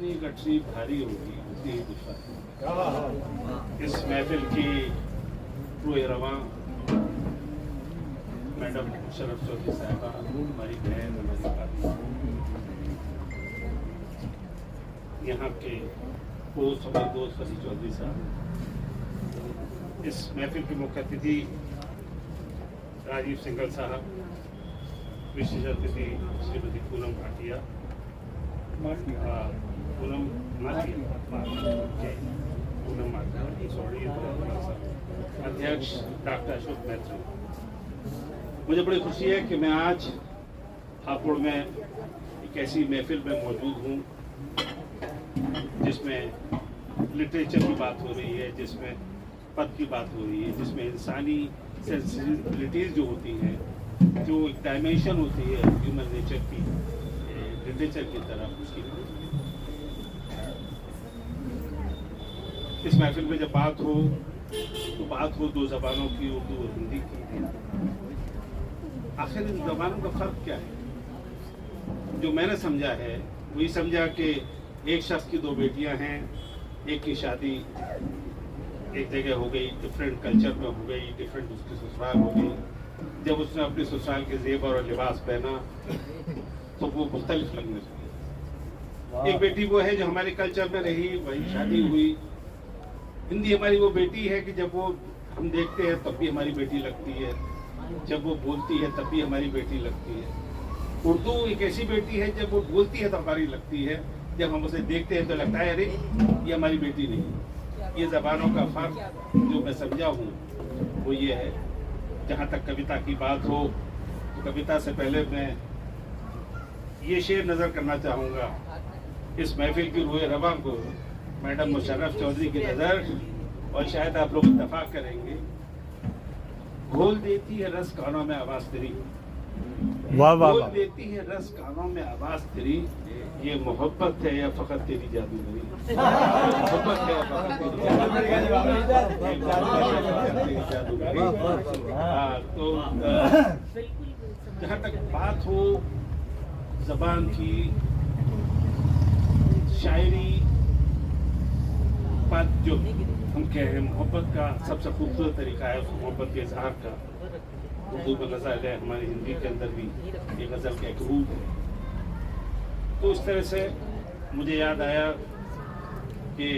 जितनी गठरी भारी होगी उतनी ही गुस्सा। इस महफिल की रूह रवां मैडम शरफ चौधरी साहिबा, हमारी बहन, हमारी भाभी, यहाँ के दोस्त, हमारे दोस्त वसी चौधरी साहब, इस महफिल के मुख्य अतिथि राजीव सिंघल साहब, विशेष अतिथि श्रीमती पूनम भाटिया, अध्यक्ष डॉक्टर अशोक मैत्री। मुझे बड़ी खुशी है कि मैं आज हापुड़ में एक ऐसी महफिल में मौजूद हूँ जिसमें लिटरेचर की बात हो रही है, जिसमें पद की बात हो रही है, जिसमें इंसानी सेंसिबिलिटीज जो होती हैं, जो एक डायमेंशन होती है ह्यूमन नेचर की, लिटरेचर की तरफ उसकी। इस महफिल में जब बात हो तो बात हो दो जबानों की, उर्दू और हिंदी की। आखिर इन जबानों का फर्क क्या है? जो मैंने समझा है वही समझा कि एक शख्स की दो बेटियां हैं, एक की शादी एक जगह हो गई, डिफरेंट कल्चर में हो गई, डिफरेंट उसकी ससुराल हो गई। जब उसने अपने ससुराल के जेवर और लिबास पहना तो वो मुख्तलिफ लगने लगी। एक बेटी वो है जो हमारे कल्चर में रही, वही शादी हुई। हिंदी हमारी वो बेटी है कि जब वो हम देखते हैं तब भी हमारी बेटी लगती है, जब वो बोलती है तब भी हमारी बेटी लगती है। उर्दू एक ऐसी बेटी है जब वो बोलती है तो हमारी लगती है, जब हम उसे देखते हैं तो लगता है अरे ये हमारी बेटी नहीं। ये जबानों का फर्क जो मैं समझा हूँ वो ये है। जहाँ तक कविता की बात हो तो कविता से पहले मैं ये शेर नजर करना चाहूँगा। इस महफिल की रूह रवां को मैडम मुशर्रफ चौधरी की नज़र, और शायद आप लोग इत्तेफाक करेंगे, घोल देती है रस कानों में आवाज तेरी, घोल देती है रस कानों में आवाज तेरी। ये मोहब्बत है या फकत तेरी जादूगरी? मोहब्बत है या फकत तेरी जादूगरी? तो जहाँ तक बात हो जबान की, शायरी बात जो हम कहें मोहब्बत का सबसे खूबसूरत तरीका है, उस मोहब्बत के इजहार का उर्दू में गज़ल है, हमारी हिंदी के अंदर भी ये गज़ल का एक रूप है। तो इस तरह से मुझे याद आया कि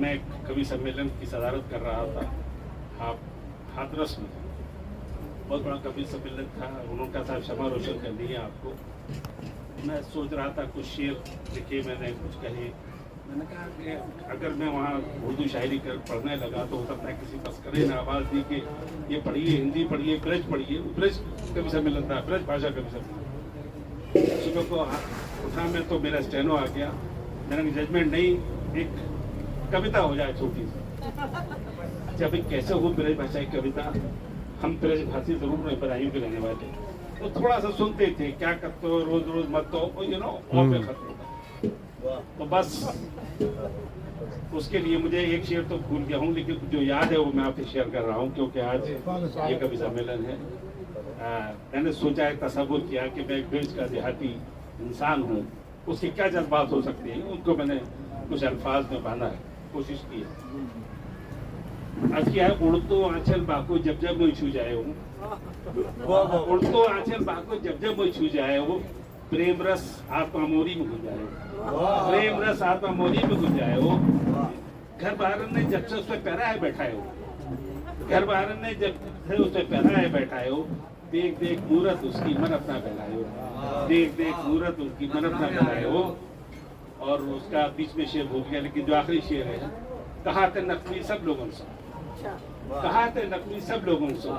मैं कवि सम्मेलन की सदारत कर रहा था हाथरस में, बहुत बड़ा कवि सम्मेलन था। उनका साहब क्षमा रोशन करनी है आपको। मैं सोच रहा था कुछ शेर लिखे, मैंने कुछ कहे। मैंने कहा कि अगर मैं वहाँ उर्दू शायरी कर पढ़ने लगा तो हो सकता है किसी तस्करे ने आवाज़ दी कि ये पढ़िए, हिंदी पढ़िए, ब्रज पढ़िए। ब्रज कवि सम्मेलन था, ब्रज भाषा कवि सम्मेलन। सुबह को उठा मैं तो मेरा स्टेनो आ गया। मैंने जजमेंट नहीं, एक कविता हो जाए छोटी सी। अच्छा भाई कैसे हो ब्रज भाषा की कविता? हम ब्रज भाषी जरूर नहीं, बदायूं के रहने वाले, तो थोड़ा सा सुनते थे, क्या करते हो रोज रोज मत तो यू नो पे खत्म। तो बस उसके लिए मुझे एक शेर तो भूल गया हूँ, लेकिन जो याद है वो मैं आपसे शेयर कर रहा हूँ, क्योंकि आज ये कवि सम्मेलन है। मैंने सोचा है, तसव्वुर किया कि मैं एक ब्रिज का देहाती इंसान हूँ, उसकी क्या जज्बात हो सकती है, उनको मैंने कुछ अल्फाज में बांधा है, कोशिश की है। आज क्या है, उड़तो आंचल बाको जब जब मैं छू जाए हूँ, उड़तो आंचल बाको जब जब मैं छू जाए हो, प्रेम रस आत्मा मोरी में घुस जाए हो, प्रेम रस आत्मा मोरी में घुस जाए हो। घर बाहर ने जब से उस पर पैरा है बैठाए हो, घर बाहर ने जब से उस पर पैरा है बैठाए हो। देख देख मूरत उसकी मन अपना फैलाए हो, देख देख मूरत उसकी मन अपना फैलाए हो। और उसका बीच में शेर भूल गया, लेकिन जो आखिरी शेर है, कहा थे नकली सब लोगों से, कहा थे नकली सब लोगों से,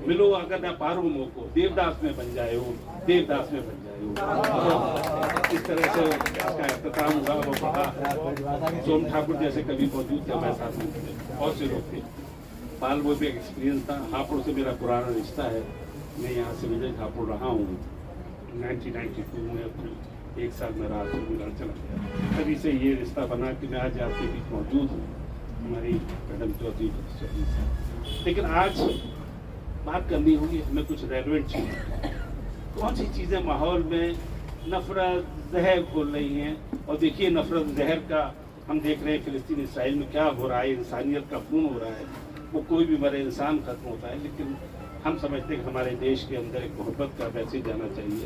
मिलो अगर न पारो मुँह को, देवदास में बन जाए हो, देवदास में बन जाए हो। इस तरह से इसका इख्तिताम हुआ। वो पढ़ा, सोम ठाकुर जैसे कवि मौजूद थे हमारे साथ में, बहुत से लोग थे। बाल वो भी एक एक्सपीरियंस था। हापुड़ से मेरा पुराना रिश्ता है, मैं यहाँ से विजय हापुड़ रहा हूँ। 1992 में अपने एक साल में रहा तो मिला चला गया, तभी से ये रिश्ता बना कि मैं आज आपके बीच मौजूद हूँ, हमारी मैडम चौधरी। लेकिन आज बात करनी होगी हमें कुछ रेलेवेंट चीज़ें, कौन सी चीज़ें माहौल में नफरत जहर खोल रही हैं। और देखिए नफरत जहर का हम देख रहे हैं फिलिस्तीन इसराइल में क्या हो रहा है, इंसानियत का खून हो रहा है। वो कोई भी मरे इंसान खत्म होता है, लेकिन हम समझते हैं कि हमारे देश के अंदर एक मोहब्बत का मैसेज जाना चाहिए।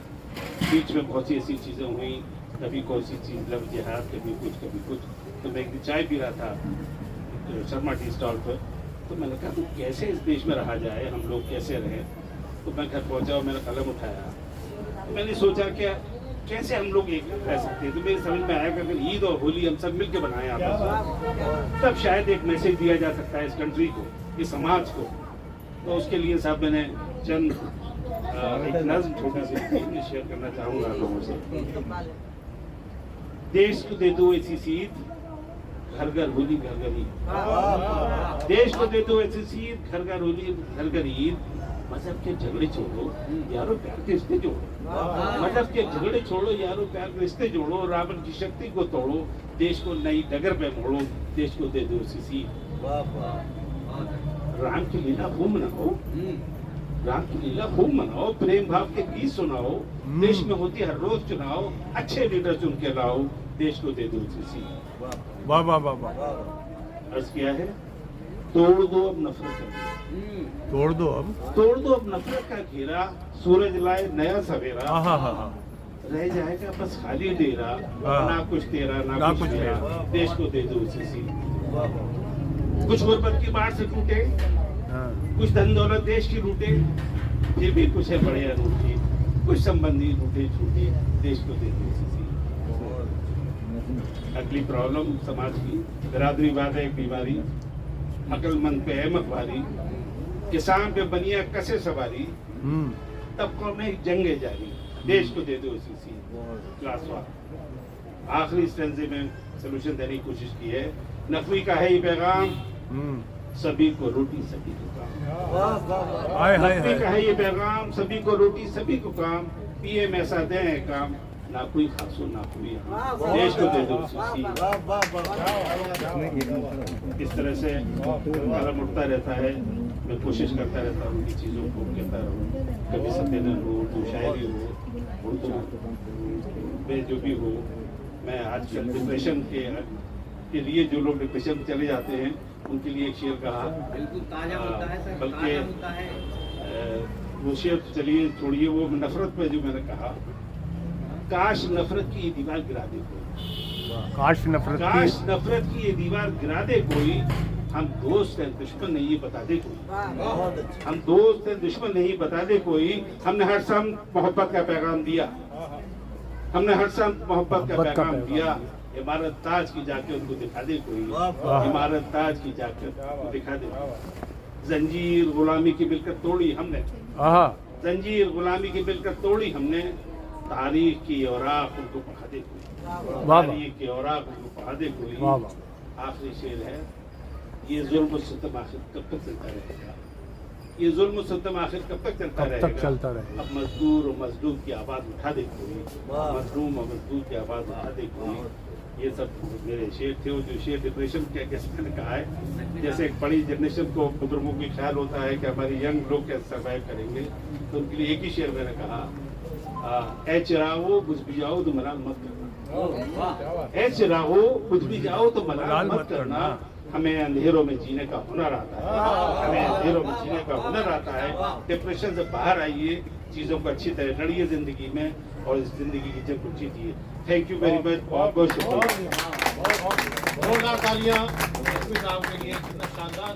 बीच में बहुत सी ऐसी चीज़ें हुई, कभी कोई सी चीज़ लव जिहाद, कभी कुछ। तो मैं एक दिन चाय पी रहा था शर्मा टी स्टॉल पर, तो मैंने कहा तो कैसे इस देश में रहा जाए, हम लोग कैसे रहें। तो मैं घर पहुंचा और मैंने कलम उठाया, तो मैंने सोचा क्या कैसे हम लोग एक रह सकते हैं। तो मेरी समझ में आया कि अगर ईद और होली हम सब मिलकर बनाएं आपस में, तब शायद एक मैसेज दिया जा सकता है इस कंट्री को, इस समाज को। तो उसके लिए साहब मैंने चंद एक नज़्म छोटी सी शेयर करना चाहूँगा आप लोगों से। देश को दे दो ऐसी सीध, घर घर होली घर घर ईद। देश को दे दो ऐसी सीध, घर घर होली घर घर ईद। मजहब के झगड़े छोड़ो यारो, प्यार के रिश्ते जोड़ो। मजहब के झगड़े छोड़ो यारो, प्यार के रिश्ते जोड़ो। रावण की शक्ति को तोड़ो, देश को नई डगर पे मोड़ो। देश को दे दो ऐसी सीध। राम की लीला खूब मनाओ, राम की लीला खूब मनाओ। प्रेम भाव के गीत सुनाओ। देश में होती हर रोज चुनाव, अच्छे लीडर चुन के लाओ। देश को दे दो ऐसी सीध। वाह वाह वाह वाह। अर्ज किया है, तोड़ दो अब नफरत का, तोड़ दो अब नफरत का घेरा। सूरज लाए नया सवेरा, हाँ। रह जाएगा बस खाली डेरा। हाँ। ना कुछ तेरा ना ना कुछ कुछ मेरा। मेरा। देश को दे दो इसी सी। कुछ गुर्बत की बाढ़ से टूटे, हाँ। कुछ धन दौलत देश की लूटे, फिर भी कुछ है बड़े अनूठे। कुछ संबंधी रूठे छूटे, देश को दे दो इसी सी। अगली प्रॉब्लम समाज की, बिरादरीवाद है एक बीमारी। अक्लमंद पे है मखबारी, किसान पे बनिया कसे सवारी। तबकों में जंगे जारी, देश को दे दो इसी सी। क्लास वार आखिरी स्टेंजे में सोल्यूशन देने की कोशिश की है। नफवी का है ये पैगाम, सभी को रोटी सभी को काम। नफवी का है ये पैगाम, सभी को रोटी सभी को काम। पीएम ऐसा दे काम, ना कोई खासो ना कोई यहाँ। देश को दे दो इसी। इस तरह से कलम उठता रहता है, मैं कोशिश करता रहता हूँ उनकी चीज़ों को कहता रहूँ। कभी सत्यनंद हो, उर्दू शायरी हो, उर्दू में जो भी हो। मैं आजकल डिप्रेशन के लिए जो लोग डिप्रेशन में चले जाते हैं उनके लिए एक शेर कहा, बल्कि वो शेर चलिए छोड़िए, वो नफरत पे जो मैंने कहा, काश नफरत की ये दीवार गिरा दे कोई। काश नफरत की ये दीवार गिरा दे कोई। हम दोस्त हैं दुश्मन नहीं ये बता दे कोई। हम दोस्त हैं दुश्मन नहीं बता दे कोई। हमने हर शाम मोहब्बत का पैगाम दिया, हमने हर शाम मोहब्बत का पैगाम दिया। इमारत ताज की जाके उनको दिखा दे कोई। इमारत ताज की जाके उनको दिखा दे। जंजीर गुलामी की मिलकर तोड़ी हमने, जंजीर गुलामी की मिलकर तोड़ी हमने। तारीख की औराक उनको पढ़ा दे कोई। तारीख की औराक उनको पढ़ा दे कोई। आखिरी शेर है, ये जुल्म सितम आखिर कब तक चलता रहेगा। ये जुल्म सितम आखिर कब तक चलता रहेगा। अब मजदूर और मजलूम की आवाज उठा दे कोई। मजलूम और मजदूर की आवाज उठा दे कोई। ये सब मेरे शेर थे। जो शेर डिप्रेशन के कैसे मैंने कहा है, जैसे एक बड़ी जनरेशन को बुजुर्गों की ख्याल होता है कि हमारे यंग लोग कैसे सर्वाइव करेंगे, तो उनके लिए एक ही शेर मैंने कहा, ए चिरागो बुझ भी जाओ तो मलाल मत करना। ए चिरागो बुझ भी जाओ तो मलाल मत करना। हमें अंधेरों में जीने का हुनर आता है, हमें अंधेरों में जीने का हुनर आता है। डिप्रेशन से बाहर आइए, चीज़ों को अच्छी तरह लड़िए जिंदगी में, और इस जिंदगी की जंग को जीतिए। थैंक यू वेरी मच, बहुत बहुत शुक्रिया। जोरदार तालियां के लिए, शानदार